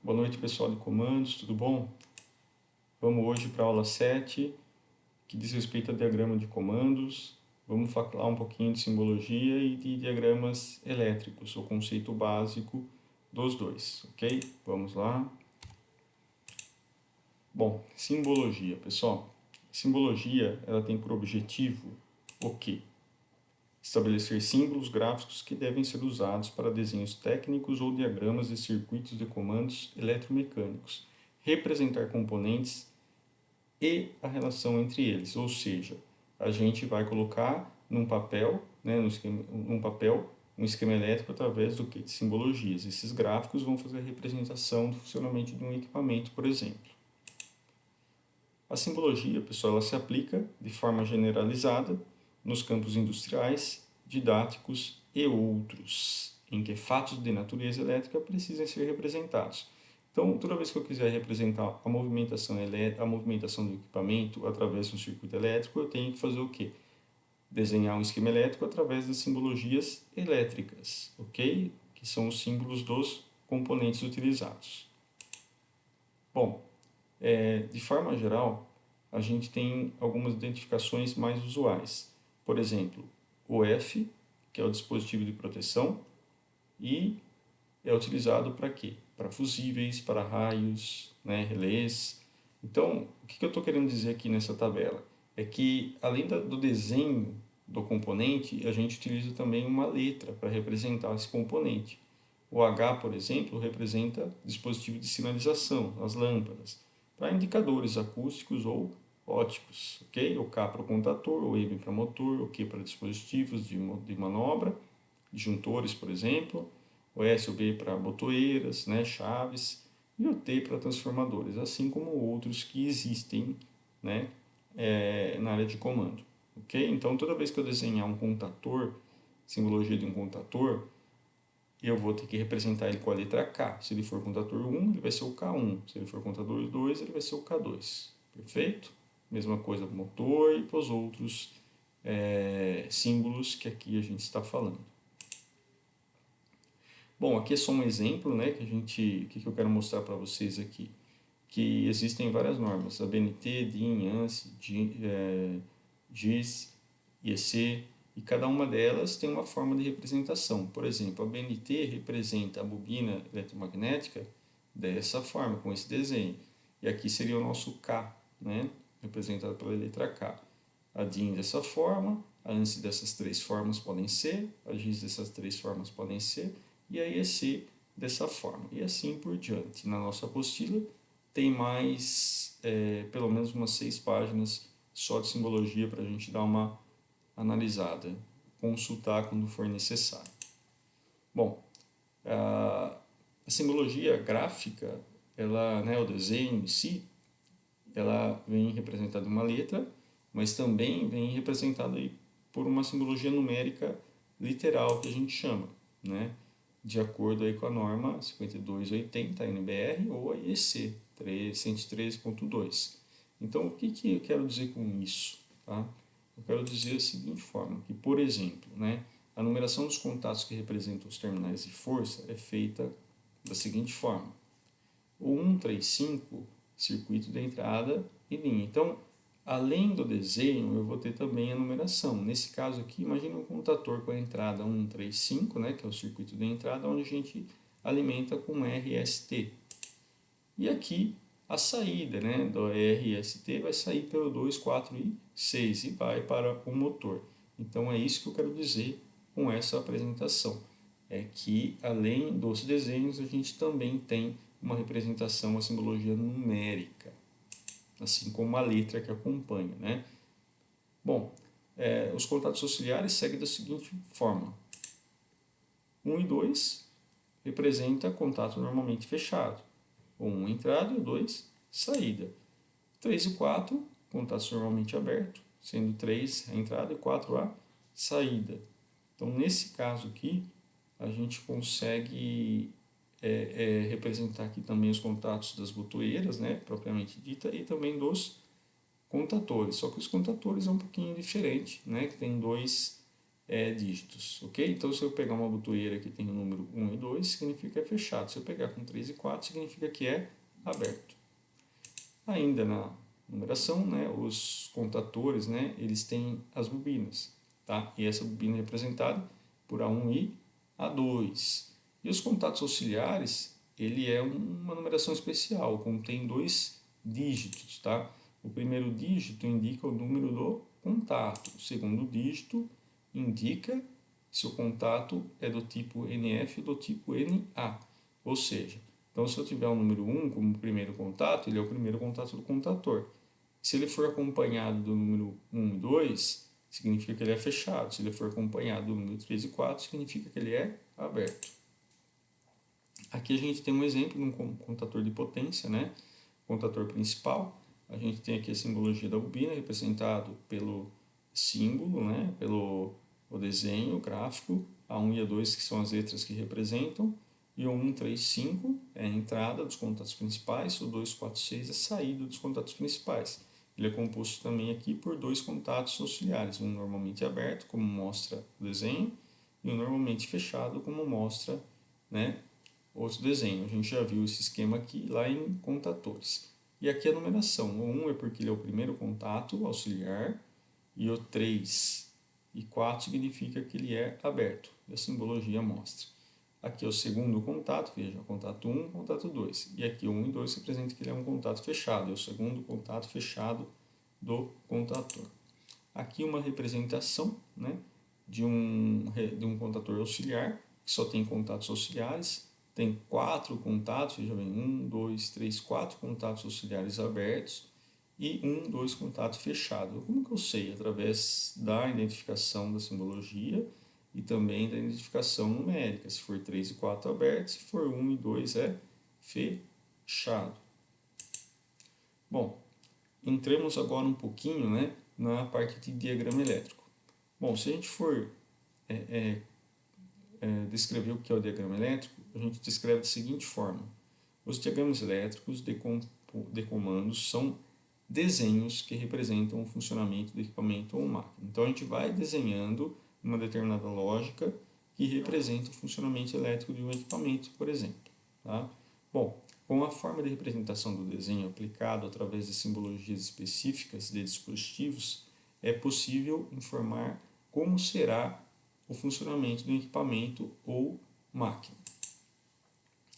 Boa noite, pessoal de comandos, tudo bom? Vamos hoje para a aula 7, que diz respeito a diagrama de comandos. Vamos falar um pouquinho de simbologia e de diagramas elétricos, o conceito básico dos dois, ok? Vamos lá. Bom, simbologia, pessoal. Simbologia, ela tem por objetivo o quê? Estabelecer símbolos gráficos que devem ser usados para desenhos técnicos ou diagramas de circuitos de comandos eletromecânicos, representar componentes e a relação entre eles, ou seja, a gente vai colocar num papel, um esquema elétrico através do que? De simbologias. Esses gráficos vão fazer a representação do funcionamento de um equipamento, por exemplo. A simbologia, pessoal, ela se aplica de forma generalizada nos campos industriais, didáticos e outros, em que fatos de natureza elétrica precisam ser representados. Então, toda vez que eu quiser representar a movimentação do equipamento através de um circuito elétrico, eu tenho que fazer o quê? Desenhar um esquema elétrico através das simbologias elétricas, ok? Que são os símbolos dos componentes utilizados. Bom, de forma geral, a gente tem algumas identificações mais usuais. Por exemplo, o F, que é o dispositivo de proteção, e é utilizado para quê? Para fusíveis, para raios, relés. Então, o que eu estou querendo dizer aqui nessa tabela? É que, além do desenho do componente, a gente utiliza também uma letra para representar esse componente. O H, por exemplo, representa dispositivo de sinalização, as lâmpadas, para indicadores acústicos ou óticos, ok? O K para o contator, o M para motor, o Q para dispositivos de manobra, disjuntores, por exemplo, o S e o B para botoeiras, chaves, e o T para transformadores, assim como outros que existem na área de comando. Ok? Então, toda vez que eu desenhar um contator, simbologia de um contator, eu vou ter que representar ele com a letra K. Se ele for contator 1, ele vai ser o K1. Se ele for contador 2, ele vai ser o K2. Perfeito? Mesma coisa para o motor e para os outros símbolos que aqui a gente está falando. Bom, aqui é só um exemplo, que eu quero mostrar para vocês aqui. Que existem várias normas, a BNT, DIN, ANSI, GIS, IEC, e cada uma delas tem uma forma de representação. Por exemplo, a BNT representa a bobina eletromagnética dessa forma, com esse desenho. E aqui seria o nosso K, representado pela letra K. A DIN dessa forma, a ANSI dessas três formas podem ser, a GIS dessas três formas podem ser, e a IEC dessa forma. E assim por diante. Na nossa apostila tem mais, pelo menos umas 6 páginas só de simbologia para a gente dar uma analisada, consultar quando for necessário. Bom, a simbologia gráfica, o desenho em si, ela vem representada em uma letra, mas também vem representada aí por uma simbologia numérica literal que a gente chama, de acordo aí com a norma 5280 NBR ou a IEC 113.2. Então, o que eu quero dizer com isso? Tá? Eu quero dizer da seguinte forma, que, por exemplo, a numeração dos contatos que representam os terminais de força é feita da seguinte forma. O 135, circuito de entrada e linha. Então, além do desenho, eu vou ter também a numeração. Nesse caso aqui, imagina um contator com a entrada 135, que é o circuito de entrada, onde a gente alimenta com RST. E aqui a saída do RST vai sair pelo 2, 4 e 6 e vai para o motor. Então é isso que eu quero dizer com essa apresentação. É que além dos desenhos, a gente também tem uma representação, uma simbologia numérica, assim como a letra que acompanha. Bom, os contatos auxiliares seguem da seguinte forma. 1 e 2 representa contato normalmente fechado. O 1 entrada e o 2 saída. 3 e 4, contatos normalmente aberto, sendo 3 a entrada e 4 a saída. Então, nesse caso aqui, a gente consegue representar aqui também os contatos das botoeiras, propriamente dita, e também dos contatores. Só que os contatores é um pouquinho diferente, que tem dois dígitos, ok? Então, se eu pegar uma botoeira que tem o número 1 e 2, significa que é fechado. Se eu pegar com 3 e 4, significa que é aberto. Ainda na numeração, né, os contatores, né, eles têm as bobinas, tá? E essa bobina é representada por A1 e A2. E os contatos auxiliares, ele é uma numeração especial, contém 2 dígitos, tá? O primeiro dígito indica o número do contato, o segundo dígito indica se o contato é do tipo NF ou do tipo NA, ou seja, então se eu tiver o número 1 como primeiro contato, ele é o primeiro contato do contator. Se ele for acompanhado do número 1 e 2, significa que ele é fechado. Se ele for acompanhado do número 3 e 4, significa que ele é aberto. Aqui a gente tem um exemplo de um contator de potência, né? Contator principal. A gente tem aqui a simbologia da bobina, representado pelo símbolo, né? Pelo o desenho gráfico, A1 e A2, que são as letras que representam, e o 1, 3, 5 é a entrada dos contatos principais, o 2, 4, 6 é a saída dos contatos principais. Ele é composto também aqui por 2 contatos auxiliares, um normalmente aberto, como mostra o desenho, e um normalmente fechado, como mostra, né, outro desenho. A gente já viu esse esquema aqui lá em contatores. E aqui a numeração. O 1 é porque ele é o primeiro contato auxiliar, e o 3 e 4 significa que ele é aberto. E a simbologia mostra. Aqui é o segundo contato, veja, contato 1, contato 2. E aqui o 1 e 2 representa que ele é um contato fechado, é o segundo contato fechado do contator. Aqui uma representação, né, de um contator auxiliar, que só tem contatos auxiliares, tem 4 contatos, veja bem, 1, 2, 3, 4 contatos auxiliares abertos e 1, 2 contatos fechados. Como que eu sei? Através da identificação da simbologia e também da identificação numérica, se for 3 e 4 abertos, se for 1 e 2 é fechado. Bom, entremos agora um pouquinho, né, na parte de diagrama elétrico. Bom, se a gente for descrever o que é o diagrama elétrico, a gente descreve da seguinte forma. Os diagramas elétricos de comandos são desenhos que representam o funcionamento do equipamento ou máquina. Então, a gente vai desenhando uma determinada lógica que representa o funcionamento elétrico de um equipamento, por exemplo. Tá? Bom, com a forma de representação do desenho aplicado através de simbologias específicas de dispositivos, é possível informar como será o funcionamento do equipamento ou máquina.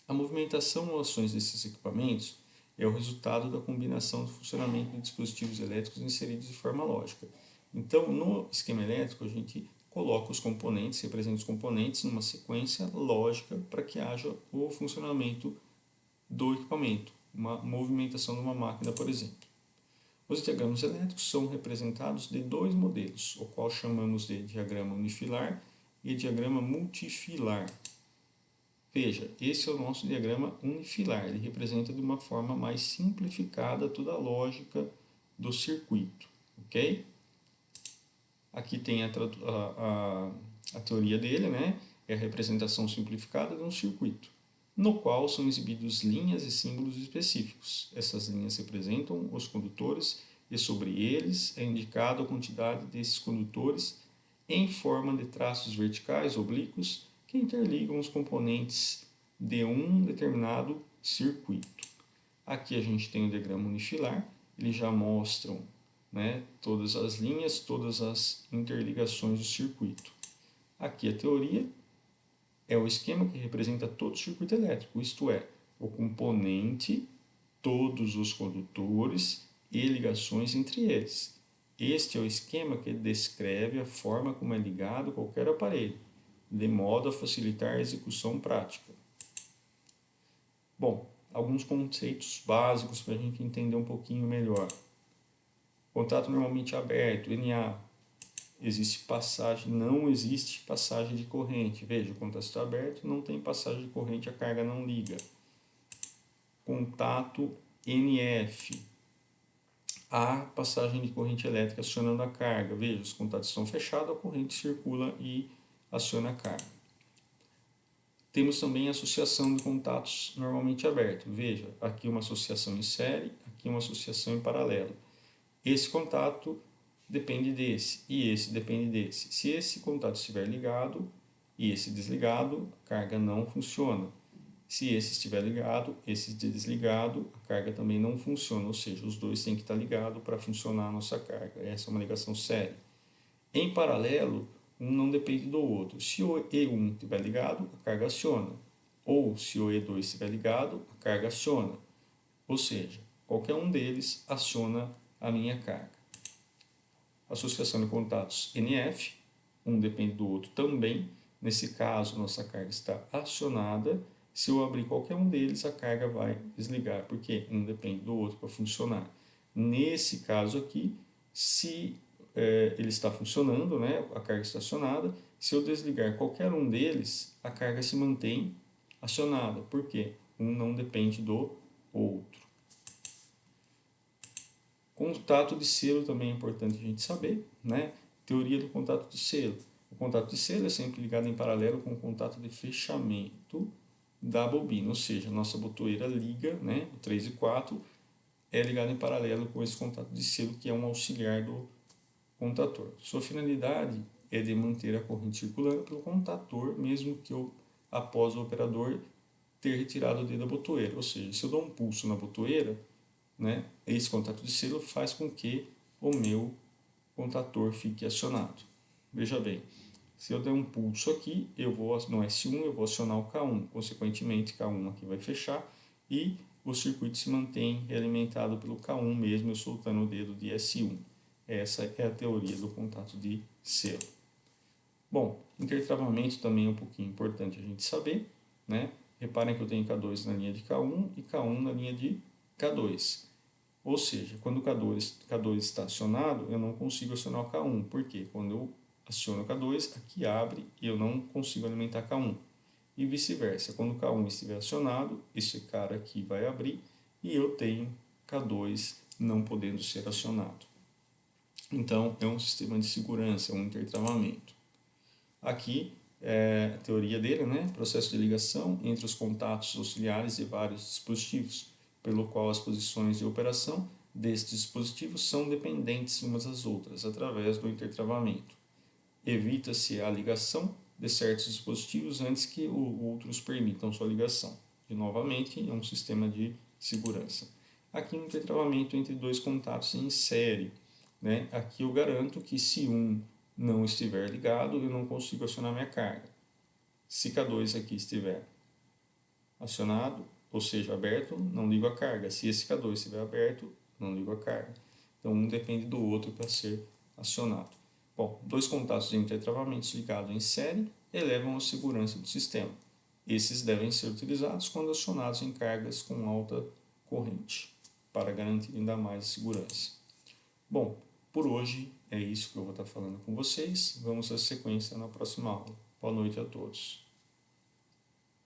A movimentação ou ações desses equipamentos é o resultado da combinação do funcionamento de dispositivos elétricos inseridos de forma lógica. Então, no esquema elétrico, a gente coloca os componentes, representa os componentes numa sequência lógica para que haja o funcionamento do equipamento, uma movimentação de uma máquina, por exemplo. Os diagramas elétricos são representados de 2 modelos, o qual chamamos de diagrama unifilar e diagrama multifilar. Veja, esse é o nosso diagrama unifilar, ele representa de uma forma mais simplificada toda a lógica do circuito, ok? Aqui tem a teoria dele, né? É a representação simplificada de um circuito, no qual são exibidos linhas e símbolos específicos. Essas linhas representam os condutores e sobre eles é indicada a quantidade desses condutores em forma de traços verticais oblíquos que interligam os componentes de um determinado circuito. Aqui a gente tem o diagrama unifilar, eles já mostram, né, todas as linhas, todas as interligações do circuito. Aqui a teoria é o esquema que representa todo o circuito elétrico, isto é, o componente, todos os condutores e ligações entre eles. Este é o esquema que descreve a forma como é ligado qualquer aparelho, de modo a facilitar a execução prática. Bom, alguns conceitos básicos para a gente entender um pouquinho melhor. Contato normalmente aberto, NA. Não existe passagem de corrente. Veja, o contato está aberto, não tem passagem de corrente, a carga não liga. Contato NF. Há passagem de corrente elétrica acionando a carga. Veja, os contatos estão fechados, a corrente circula e aciona a carga. Temos também a associação de contatos normalmente abertos. Veja, aqui uma associação em série, aqui uma associação em paralelo. Esse contato depende desse e esse depende desse. Se esse contato estiver ligado e esse desligado, a carga não funciona. Se esse estiver ligado, esse desligado, a carga também não funciona, ou seja, os dois têm que estar ligados para funcionar a nossa carga. Essa é uma ligação séria. Em paralelo, um não depende do outro. Se o E1 estiver ligado, a carga aciona. Ou se o E2 estiver ligado, a carga aciona. Ou seja, qualquer um deles aciona a minha carga. Associação de contatos NF, um depende do outro também. Nesse caso, nossa carga está acionada. Se eu abrir qualquer um deles, a carga vai desligar, porque um depende do outro para funcionar. Nesse caso aqui, se ele está funcionando, né, a carga está acionada, se eu desligar qualquer um deles, a carga se mantém acionada, porque um não depende do outro. Contato de selo também é importante a gente saber, né? Teoria do contato de selo. O contato de selo é sempre ligado em paralelo com o contato de fechamento da bobina, ou seja, a nossa botoeira liga, né, o 3 e 4 é ligado em paralelo com esse contato de selo, que é um auxiliar do contator. Sua finalidade é de manter a corrente circulando pelo contator, mesmo que eu, após o operador ter retirado o dedo da botoeira. Ou seja, se eu dou um pulso na botoeira, né, esse contato de selo faz com que o meu contator fique acionado. Veja bem, se eu der um pulso aqui, eu vou no S1, eu vou acionar o K1. Consequentemente, K1 aqui vai fechar e o circuito se mantém alimentado pelo K1 mesmo eu soltando o dedo de S1. Essa é a teoria do contato de selo. Bom, intertravamento também é um pouquinho importante a gente saber, né? Reparem que eu tenho K2 na linha de K1 e K1 na linha de K2. Ou seja, quando o K2 está acionado, eu não consigo acionar o K1. Por quê? Quando eu aciono o K2, aqui abre e eu não consigo alimentar K1. E vice-versa, quando o K1 estiver acionado, esse cara aqui vai abrir e eu tenho K2 não podendo ser acionado. Então, é um sistema de segurança, é um intertravamento. Aqui é a teoria dele, né? Processo de ligação entre os contatos auxiliares de vários dispositivos, pelo qual as posições de operação destes dispositivos são dependentes umas das outras, através do intertravamento. Evita-se a ligação de certos dispositivos antes que outros permitam sua ligação. E, novamente, é um sistema de segurança. Aqui, um intertravamento entre dois contatos em série. Né? Aqui eu garanto que se um não estiver ligado, eu não consigo acionar minha carga. Se K2 aqui estiver acionado, ou seja, aberto, não ligo a carga. Se esse K2 estiver aberto, não ligo a carga. Então, um depende do outro para ser acionado. Bom, dois contatos de intertravamentos ligados em série elevam a segurança do sistema. Esses devem ser utilizados quando acionados em cargas com alta corrente, para garantir ainda mais a segurança. Bom, por hoje é isso que eu vou estar falando com vocês. Vamos à sequência na próxima aula. Boa noite a todos.